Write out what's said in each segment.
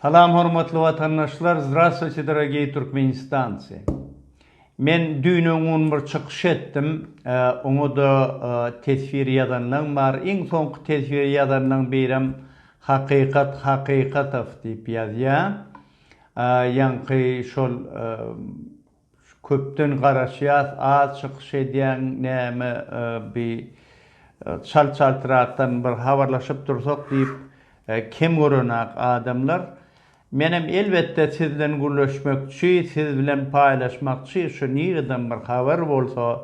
Salam hormatly vatandaşlar, здравствуйте, dорогие turkmenistanцы. Men düýnüň bir çykyş etdim. Oňa da tesvir ýazanlar bar. Iň soňky tesvir ýazanlaryň birem Hakykatow diýip ýazýar. Ýanky şol köpden garaşýar, az çykyş edýän näme bir çalçaltıratdan bir habarlaşyp dursak diýip kim görenak adamlar. Menem elbette sizden gürleşmekçi, siz bilen paylaşmakçı, şu nirden bir haber bolsa,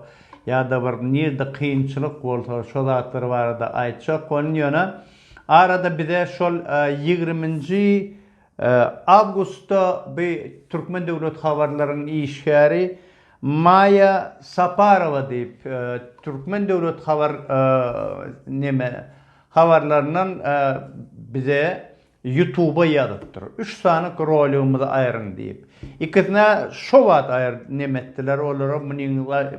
ya da bir nirde kıyınçılık bolsa, şu zatlar var da aytçak onun yana. Arada bize şol 20. Avgust'ta bir Türkmen Devlet haberlerin işgari Maya Saparova deyip Türkmen Devlet haberlerinden bize YouTube'a yazıptır. 3 sanık rolümüzü ayırın deyip. İkisine şovat ayır nemettiler olarak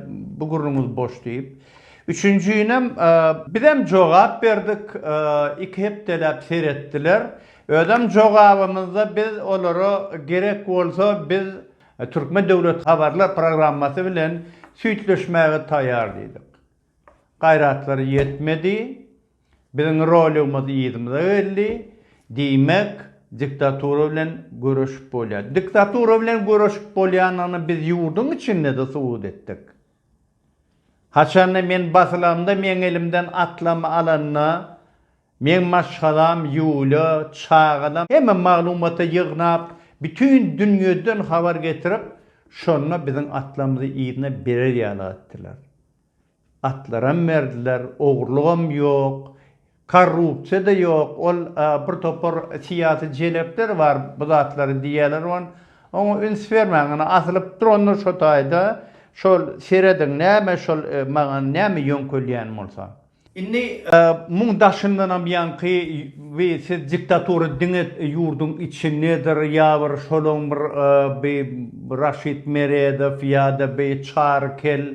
bu gurunumuz boş deyip. Üçüncüyüne bizem cevap verdik. İki hep telep seyrettiler. Ödem cevabımızda biz onlara gerek olsa biz Türkmen Devlet Haberler programması bilen süýtleşmäge taýar dedik. Gayratları yetmedi. Bizim rolümüz ýerimize geldi. Diýmek diktatura bilen görüşüp bolýar. Diktatura bilen görüşüp bolýanyny biz ýurdun içinde de suwud etdik. Haçanna men basylamda men elimden atlama alanna, men maşgalam, ýuwla, çağalam, hemme maglumata ýygnap, bütün dünýeden habar getirip, şonu bizim atlamyzy ýerine berer ýalatdylar. Atlaram berdiler, ogurlugam ýok. Korrupsiya da yok. Ol bir topar siyasi celepler var. Bu zatları diýerler on. Oňa üns bermäňini asylyp duranlar şo taýda şol seredin näme şol maňa näme ýöňkelýän bolsa. Indi muň daşyndanam ýanky we siz diktatura diňe ýurdun içindedir ýa bir şolun bir Raşid Meredow ýa-da bir Çarkel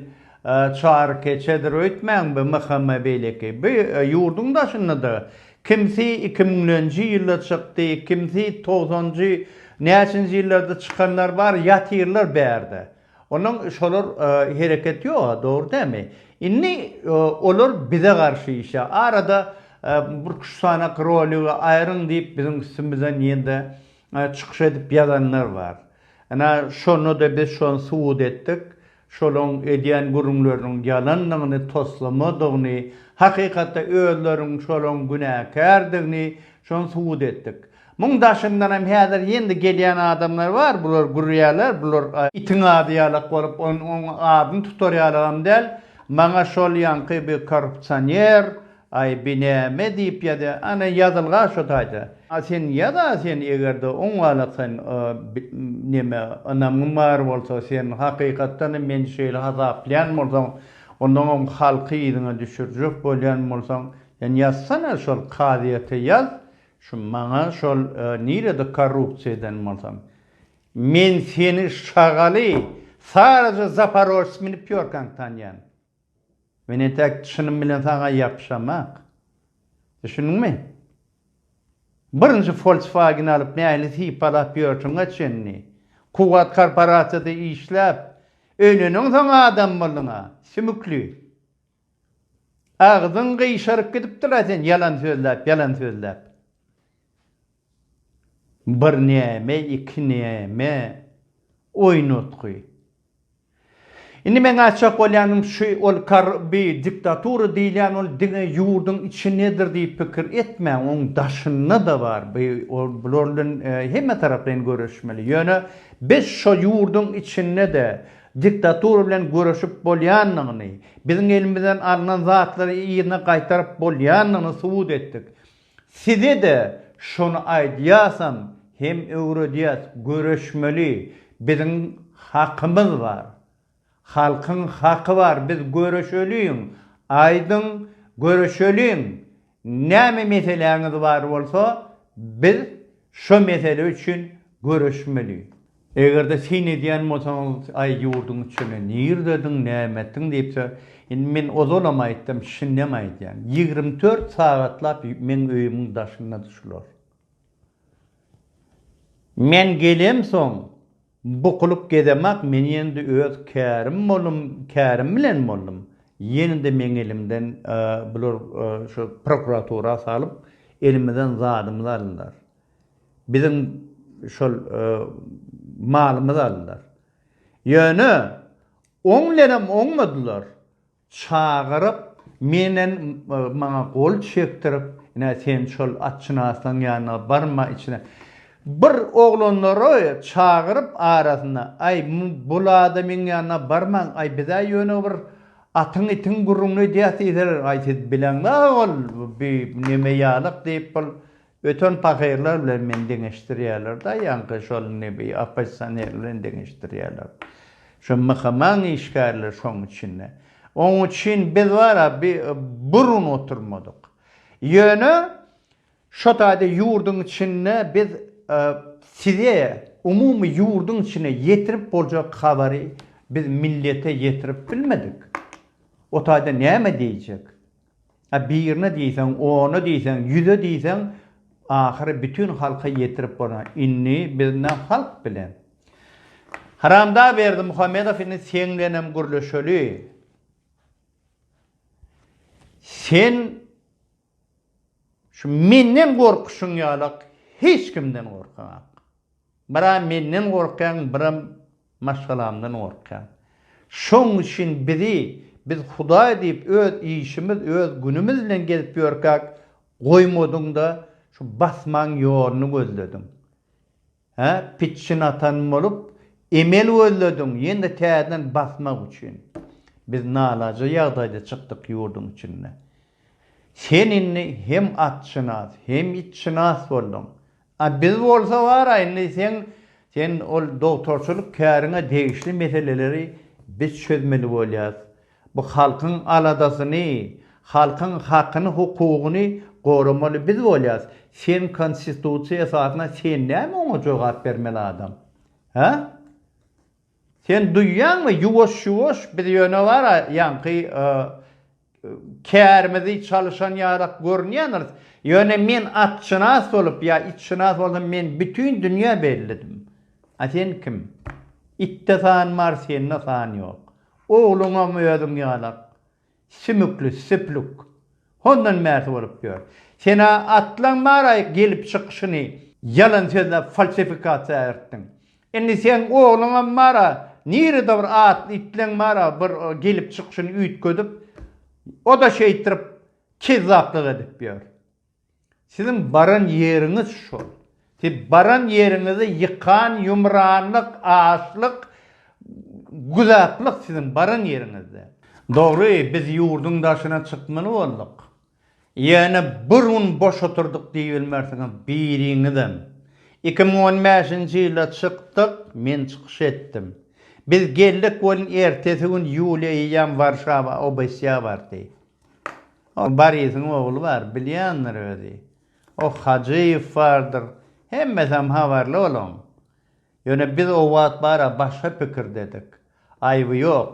çağır keçedir ötmän bu Muhammed Beyleki. Bu ýurdun daşynda kimsi 2000-nji ýylda çykdy, kimsi 90-njy näçinji ýyllarda çykanlar bar, ýatyrlar bärde. Onuň şolar hereket ýok, dogry dämi? Inni olar bize garşy işe. Arada bir kuşsanak rolü aýryň diýip bizim üstümizden ýende çykyş edip ýazanlar bar. Ana şonu da biz şonu suwud etdik. Şolong edýän gurumlaryň ýalanlygyny toslamadygyny, hakykatda özleriň şolong günäkärdigini şonu suwud etdik. Muň daşyndan hem häzir ýendi gelýän adamlar bar, bular gurýarlar, bular itiňady ýalak bolup onuň adyny tutarýarlar del. Maňa şol ýanky bir korrupsioner, binäme diýip ýa-da ana ýazylga şo taýda. Sen ýa-da sen egerde oňalasan neme anamyň bar bolsa sen hakykatdan men şeýle hazaplaýan bolsaň, onuň halky ýerine düşürjek bolýan bolsaň, ýani ýazsana şol kadiýete ýaz, şu maňa şol nirede korrupsiýadan bolsaň. Men seni şagaly sadece Zaporojskyny pyorkan tanýan. Meni tek şunun bilen sana yapşamak. Düşündünmi? Birinci Volkswagen alıp nähili palap ýörçüňe çenni. Kuwat korporasiýada işläp, önüňiň sana adam boldyňa, sümükli. Agdyň gyşaryp gidipdir sen yalan sözläp. Bir näme, iki näme oýnatky. Indi men açak bolýanym şu ol bir diktatura diýilýän ol diňe ýurdun içindedir diýip pikir etmäň, oň daşynda da bar. Bulardan hemme tarapdan görüşmeli. Ýöne biz şo ýurdun içinde de diktatura bilen görüşüp bolýanlygyny, biziň elimizden alynan zatlary ýerine gaýtaryp bolýanlygyny suwud etdik. Size de şonu aýdýasam, hem öwredýäs, görüşmeli. Biziň hakymyz bar. Halkın hakkı var. Biz görüşölüyün. Aydın görüşölüyün. Näme meseleňiz bar bolsa, biz şu mesele üçün görüşmeli. Egerde sen edýän bolsaňyz, ay ýurdun içine nirdedim, nämetdiň diýipse, men ozolam aýtdym, şinnem aýdýan. 24 sagatlap men öýümiň daşynda düşüler. Men gelem soň bukulup gedemek men endi öz kärim bolum, kärim bilen boldum. Ýene-de men elimden bular şu prokuratura salyp elimizden zadymyzy aldylar. Bizim şol malymyzy aldylar. Ýöne oňlarym oňmadylar. Çağırıp menen maňa gol çekdirip, "Ine sen şol atçynasdan ýanyna barma içine." Bir oglanlary çağırıp arasyna, "Ay bu adamyň ýanyna barmaň, ay bize ýöne bir atyň itiň gurruny diýýär." Aýtyp bilen, "Ol bir neme ýalyk" diýip bol ötön pakeirler bilen men deňeşdirýärler da, ýa-ni şol nebi opposisioner bilen deňeşdirýärler. Şu mıhamaň işgärler şoň içinde. Oň üçin biz wara bir burun oturmadyk. Ýöne şo taýda ýurdun içinde biz size umumy ýurdun içine ýetirip boljak habary biz millete ýetirip bilmedik. O taýda näme diýjek? Birine diýsen, onu diýsen, 100'e diýsen, ahire bütün halka ýetirip bolan. Inni bizne halk bilen. Haramda berdi Muhammedow'ni seňlenem gürleşeli. Sen şu menden gorkuşun ýalyk hiç kimden gorkan. Bira menden gorkan, bira maşgalamdan gorkan. Şoň üçin biz Hudaý diýip öz işimiz, öz günümiz bilen gelip ýörkak, goýmadyň-da şu basmaň ýoluny gözledim. Pitçin atan bolup emel gözledim, ýende täzeden basmak üçin. Biz nalaja ýagdaýda çykdyk ýurdun içinde. Sen inni hem atçynas, hem itçynas boldun. Biz bolsa wara inni sen ol doktorçuluk käriňe degişli meseleleri biz çözmeli bolýas. Bu halkyň aladasyny, halkyň hakyny, hukugyny goramaly biz bolýas. Sen konstitusiýa esasyna sen näme oňa jogap bermeli adam? Sen duýýanmy ýuwaş bir ýöne wara ýanky kärimizi çalışan ýarak görnýänler. Ýöne men atçynas bolup ýa itçynas boldum, men bütün dünýä bellidim. Sen kim? Itde san mar, sende san ýok. Ogluňa möýüdüň ýalak. Sümükli, sipluk. Hondan märti bolup ýör. Sena atlan mara gelip çykyşyny yalan sözle falsifikasiýa etdiň. Endi sen ogluňa mara nirede bir at itlen mara bir gelip çykyşyny üýtgedip o da şeytirip kezzaplyk edip ýör. Sizin baran ýeriňiz şol. Siz baran ýeriňizi ýykan, ýumranlyk, açlyk, güzaplyk sizin baran ýeriňizde. Dogry, biz ýurdun daşyna çykmaly boldyk. Ýöne bir gün boş oturdyk diýilmersiňiz biriňizden. 2015-nji ýylda çykdyk, men çykyş etdim. Biz geldik bolun ertesi gün Yuliýa Warşawa obasya bardy. O Barisyň ogly bar, bilýänler özi. O Hacıyew bardyr. Hemmesem habarly bolan. Ýöne biz o wagt bara başga pikir dedik. Aýby ýok.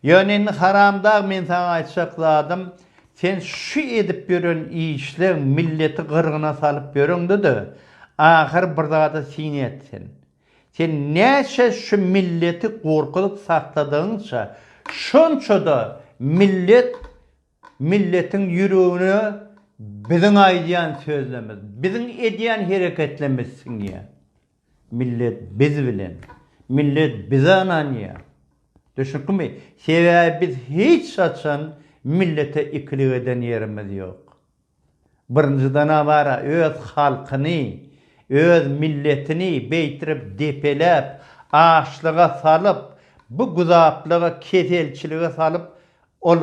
Ýöne haramda men sana aýtjakladym. Sen şu edip ýören işler milleti gyrgyna salyp ýöreňdi. Ahir bir zada sin etsin. Sen näçe şu milleti gorkulyp sakladyňça, şonça da milletin ýüregine biziň aýdýan sözlerimiz, biziň edýän hereketlemizsiň ýa. Millet biz bilen, millet bize ananýa. Düşünkmi? Sebäbi biz hiç saçan millete ikilik eden ýerimiz ýok. Birinciden awara öz halkyny, öz milletini beytirip depelep, açlyga salyp, bu güzaplyga, keselçilige salyp, ol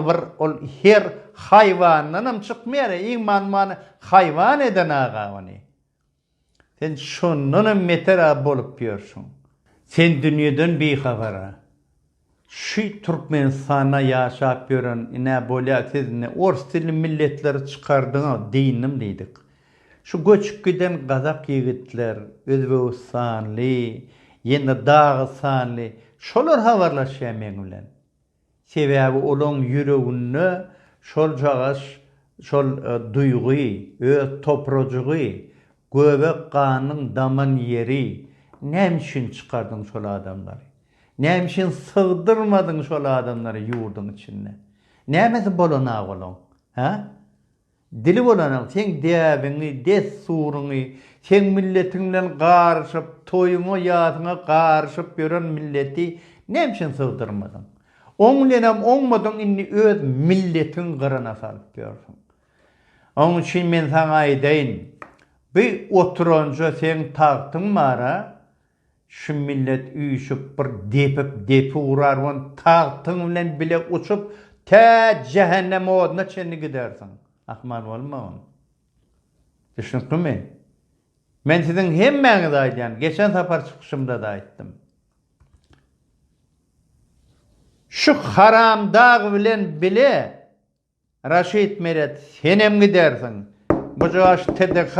her haýwandan çykmaýar, imanmany haýwan eden agawany. Sen şondan metera bolup ýörşüň. Sen dünýeden bihabara. Şu Türkmenistana ýaşap ýören ine bolýar sizni ors tilli milletleri çykardyňa diýinim diýdik. Şu göçüp giden Gazak ýigitler, Özbegistanly, ýene Dağystanly, şolar habarlaşýar men bilen. Sebäbi olaň ýüreginde şol jagaş, şol duýgy, öz topragygy, göbek ganyň daman ýeri, Nämişin çıkardın şol adamları? Nämişin sığdırmadın şol adamları yurdun içinde? Nämesi bolana bolan? Ha? Dili bolanan sen däbini, dessuruny, sen milletinden garşyp, toyuňa, ýasyňa garşyp ýören milleti nämişin sığdyrmadyn? Oň bilenem oňmadyň inni öz milletin gyrana salyp ýörsiň. Oň üçin men saňa aýdaýyn, bir oturanca sen tagtyň mara, şu millet üýşüp bir depip urarwan tagtyň bilen bile uçup ta cehennem oduna çenni gidersin. Ahmal bolmagyň. Düşündümi? Men siziň hemmäňize aýdýan, geçen sapar çykyşymda da aýtdym. Şu haram dağ bilen bile Raşid Meret senem gidersin. Bu joş TDK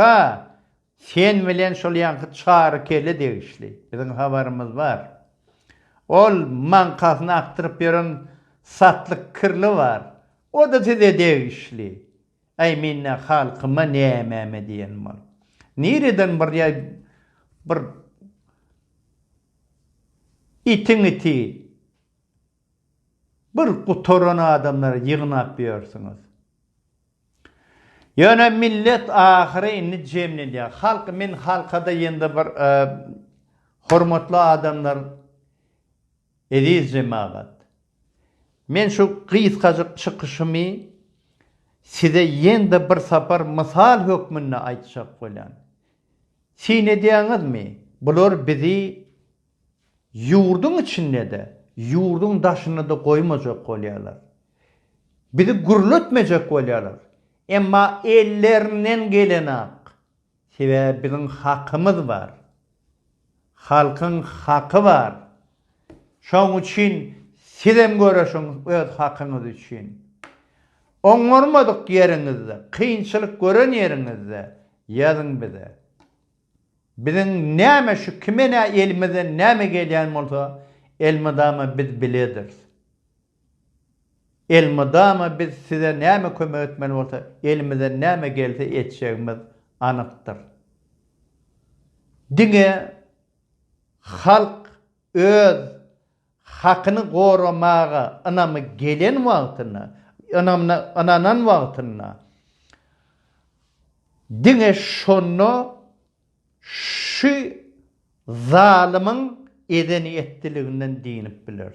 sen bilen şol ýanky çary kele degişli. Bizim habarymyz var. Ol mankasyny aktyryp ýören satlyk kirli var. O da size degişli. Ay minne halkyma näme diýen bol. Nireden bir itin iti bir gutoran adamları ýygnap ýörsiňiz. Ýöne millet ahyry inni jemlenýär. Halk men halkada ýende bir hormatly adamlar ediz jemaat. Men şu gysgaçyk çykyşymy size ýende bir sapar mysal hökmünde aýtjak bolan. Sine diýäňizmi? Bular bizi yurdun içinde de, yurdun daşını da koymajak bolýarlar. Bizi gürletmejek bolýarlar. Emma ellerinden gelen hak. Sebäbi bizim hakymyz var. Halkyň haky var. Şoň üçin sizem göreşiň öz hakyňyz üçin. Oňarmadyk ýeriňizde, kynçylyk gören ýeriňizde ýazyň bize. Biziň näme şu kime elimize näme gelýän bolsa, elmadama biz bilediriz. Elmadama biz size näme kömek etmeli bolsa, elimize näme gelse etjegimiz anykdyr. Diňe halk öz hakyny goramaga anamy gelen wagtyna, ananan wagtyna diňe şonu şu zalymyň edeni ettiliginden dinip biler.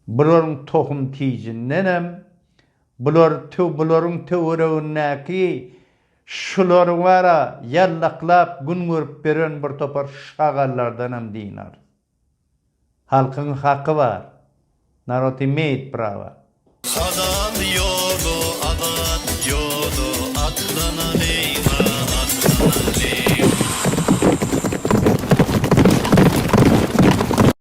Buların tohum tijinden buların töweregindäki şular wara yallaklap gün görüp beren bir topar şagallardan hem dinar. Halkyň haky var. Narod imeyt prava.